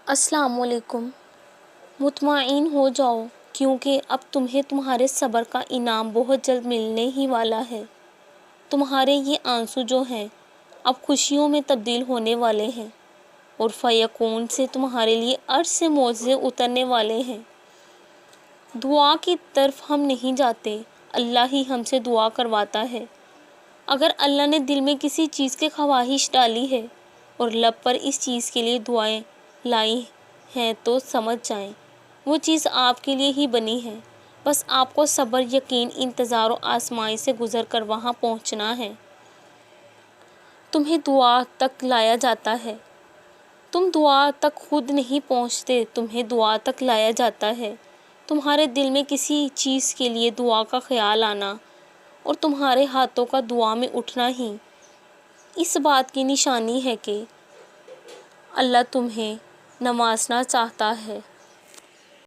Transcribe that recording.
السلام علیکم۔ مطمئن ہو جاؤ کیونکہ اب تمہیں تمہارے صبر کا انعام بہت جلد ملنے ہی والا ہے۔ تمہارے یہ آنسو جو ہیں اب خوشیوں میں تبدیل ہونے والے ہیں اور فیکون سے تمہارے لیے عرش سے معجزے اترنے والے ہیں۔ دعا کی طرف ہم نہیں جاتے، اللہ ہی ہم سے دعا کرواتا ہے۔ اگر اللہ نے دل میں کسی چیز کی خواہش ڈالی ہے اور لب پر اس چیز کے لیے دعائیں لائی ہیں تو سمجھ جائیں وہ چیز آپ کے لیے ہی بنی ہے، بس آپ کو صبر، یقین، انتظار و آزمائش سے گزر کر وہاں پہنچنا ہے۔ تمہیں دعا تک لایا جاتا ہے، تم دعا تک خود نہیں پہنچتے، تمہیں دعا تک لایا جاتا ہے۔ تمہارے دل میں کسی چیز کے لیے دعا کا خیال آنا اور تمہارے ہاتھوں کا دعا میں اٹھنا ہی اس بات کی نشانی ہے کہ اللہ تمہیں نوازنا چاہتا ہے۔